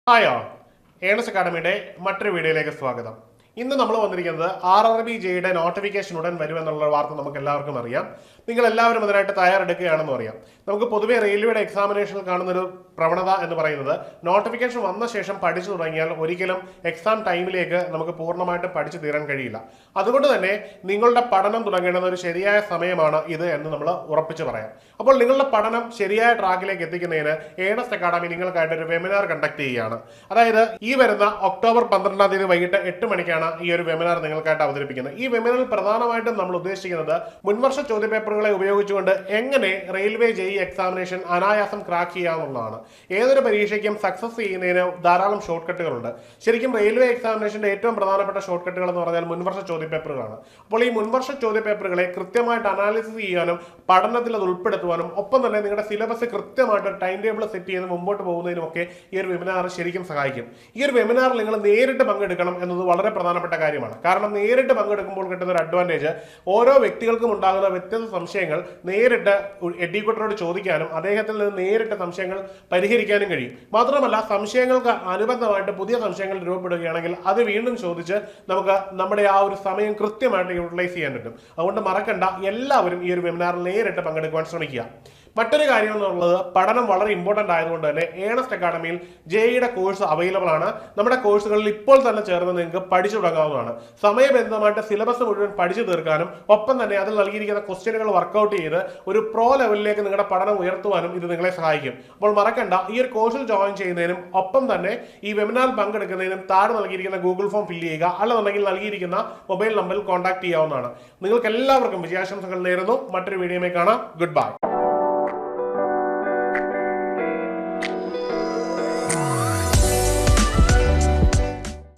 ഹായോ earnest അക്കാഡമിയുടെ മറ്റൊരു വീഡിയോയിലേക്ക് സ്വാഗതം. ഇന്ന് നമ്മൾ വന്നിരിക്കുന്നത് RRB ജെയുടെ നോട്ടിഫിക്കേഷൻ ഉടൻ വരുമെന്നുള്ള വാർത്ത നമുക്ക് എല്ലാവർക്കും അറിയാം. നിങ്ങൾ എല്ലാവരും അതിനായിട്ട് തയ്യാറെടുക്കുകയാണെന്ന് അറിയാം. നമുക്ക് പൊതുവെ റെയിൽവേയുടെ എക്സാമിനേഷനിൽ കാണുന്നൊരു പ്രവണത എന്ന് പറയുന്നത് നോട്ടിഫിക്കേഷൻ വന്ന ശേഷം പഠിച്ചു തുടങ്ങിയാൽ ഒരിക്കലും എക്സാം ടൈമിലേക്ക് നമുക്ക് പൂർണ്ണമായിട്ട് പഠിച്ചു തീരാൻ കഴിയില്ല. അതുകൊണ്ട് തന്നെ നിങ്ങളുടെ പഠനം തുടങ്ങേണ്ടുന്ന ഒരു ശരിയായ സമയമാണ് ഇത് എന്ന് നമ്മൾ ഉറപ്പിച്ച് പറയാം. അപ്പോൾ നിങ്ങളുടെ പഠനം ശരിയായ ട്രാക്കിലേക്ക് എത്തിക്കുന്നതിന് ഏണസ് അക്കാഡമി നിങ്ങൾക്കായിട്ട് ഒരു വെബിനാർ കണ്ടക്ട് ചെയ്യുകയാണ്. അതായത് ഈ വരുന്ന ഒക്ടോബർ 12-ാം തീയതി വൈകിട്ട് 8 മണിക്കാണ് ഈ ഒരു വെബിനാർ നിങ്ങൾക്കായിട്ട് അവതരിപ്പിക്കുന്നത്. ഈ വെബിനാറിൽ പ്രധാനമായിട്ടും നമ്മൾ ഉദ്ദേശിക്കുന്നത് മുൻവർഷ ചോദ്യപേപ്പറുകളെ ഉപയോഗിച്ചുകൊണ്ട് എങ്ങനെ റെയിൽവേ ജെഇ എക്സാമിനേഷൻ അനായാസം ക്രാക്ക് ചെയ്യാവുന്നതാണ്. ഏതൊരു പരീക്ഷയ്ക്കും സക്സസ് ചെയ്യുന്നതിന് ധാരാളം ഷോർട്ട് കട്ടുകളുണ്ട്. ശരിക്കും റെയിൽവേ എക്സാമിനേഷന്റെ ഏറ്റവും പ്രധാനപ്പെട്ട ഷോർട്ട് കട്ടുകൾ എന്ന് പറഞ്ഞാൽ മുൻവർഷ ചോദ്യപേപ്പറുകളാണ്. അപ്പോൾ ഈ മുൻവർഷ ചോദ്യപേപ്പറുകളെ കൃത്യമായിട്ട് അനാലിസിസ് ചെയ്യാനും പഠനത്തിൽ അത് ഉൾപ്പെടുത്തുവാനും ഒപ്പം തന്നെ നിങ്ങളുടെ സിലബസ് കൃത്യമായിട്ട് ടൈം ടേബിൾ സെറ്റ് ചെയ്ത് മുമ്പോട്ട് പോകുന്നതിനുമൊക്കെ ഈ ഒരു വെബിനാർ ശരിക്കും സഹായിക്കും. ഈ ഒരു വെബിനാറിൽ നിങ്ങൾ നേരിട്ട് പങ്കെടുക്കണം എന്നത് വളരെ പ്രധാനപ്പെട്ട കാര്യമാണ്. കാരണം നേരിട്ട് പങ്കെടുക്കുമ്പോൾ കിട്ടുന്ന ഒരു അഡ്വാൻറ്റേജ് ഓരോ വ്യക്തികൾക്കും ഉണ്ടാകുന്ന വ്യത്യസ്ത സംശയങ്ങൾ നേരിട്ട് എഡ്യൂക്കേറ്ററോട് ചോദിക്കാനും അദ്ദേഹത്തിൽ നിന്ന് നേരിട്ട് സംശയങ്ങൾ പരിഹരിക്കാനും കഴിയും. മാത്രമല്ല സംശയങ്ങൾക്ക് അനുബന്ധമായിട്ട് പുതിയ സംശയങ്ങൾ രൂപപ്പെടുകയാണെങ്കിൽ അത് വീണ്ടും ചോദിച്ച് നമുക്ക് നമ്മുടെ ആ ഒരു സമയം കൃത്യമായിട്ട് യൂട്ടിലൈസ് ചെയ്യാൻ പറ്റും. അതുകൊണ്ട് മറക്കണ്ട, എല്ലാവരും ഈ ഒരു വെബിനാറിൽ നേരിട്ട് പങ്കെടുക്കുവാൻ ശ്രമിക്കുക. മറ്റൊരു കാര്യം എന്നുള്ളത് പഠനം വളരെ ഇമ്പോർട്ടന്റ് ആയതുകൊണ്ട് തന്നെ ഏണസ്റ്റ് അക്കാഡമിയിൽ ജെഇയുടെ കോഴ്സ് അവൈലബിൾ ആണ്. നമ്മുടെ കോഴ്സുകളിൽ ഇപ്പോൾ തന്നെ ചേർന്ന് നിങ്ങൾക്ക് പഠിച്ചു തുടങ്ങാവുന്നതാണ്. സമയബന്ധമായിട്ട് സിലബസ് മുഴുവൻ പഠിച്ചു തീർക്കാനും ഒപ്പം തന്നെ അതിൽ നൽകിയിരിക്കുന്ന ക്വസ്റ്റ്യനുകൾ വർക്കൗട്ട് ചെയ്ത് ഒരു പ്രോ ലെവലിലേക്ക് നിങ്ങളുടെ പഠനം ഉയർത്തുവാനും ഇത് നിങ്ങളെ സഹായിക്കും. അപ്പോൾ മറക്കണ്ട, ഈ ഒരു കോഴ്സിൽ ജോയിൻ ചെയ്യുന്നതിനും ഒപ്പം തന്നെ ഈ വെബിനാറിൽ പങ്കെടുക്കുന്നതിനും താഴെ നൽകിയിരിക്കുന്ന ഗൂഗിൾ ഫോം ഫില്ല് ചെയ്യുക, അല്ലെന്നുണ്ടെങ്കിൽ നൽകിയിരിക്കുന്ന മൊബൈൽ നമ്പറിൽ കോൺടാക്ട് ചെയ്യാവുന്നതാണ്. നിങ്ങൾക്ക് എല്ലാവർക്കും വിജയാശംസകൾ നേരുന്നു. മറ്റൊരു വീഡിയോയിൽ കാണാം. Good bye.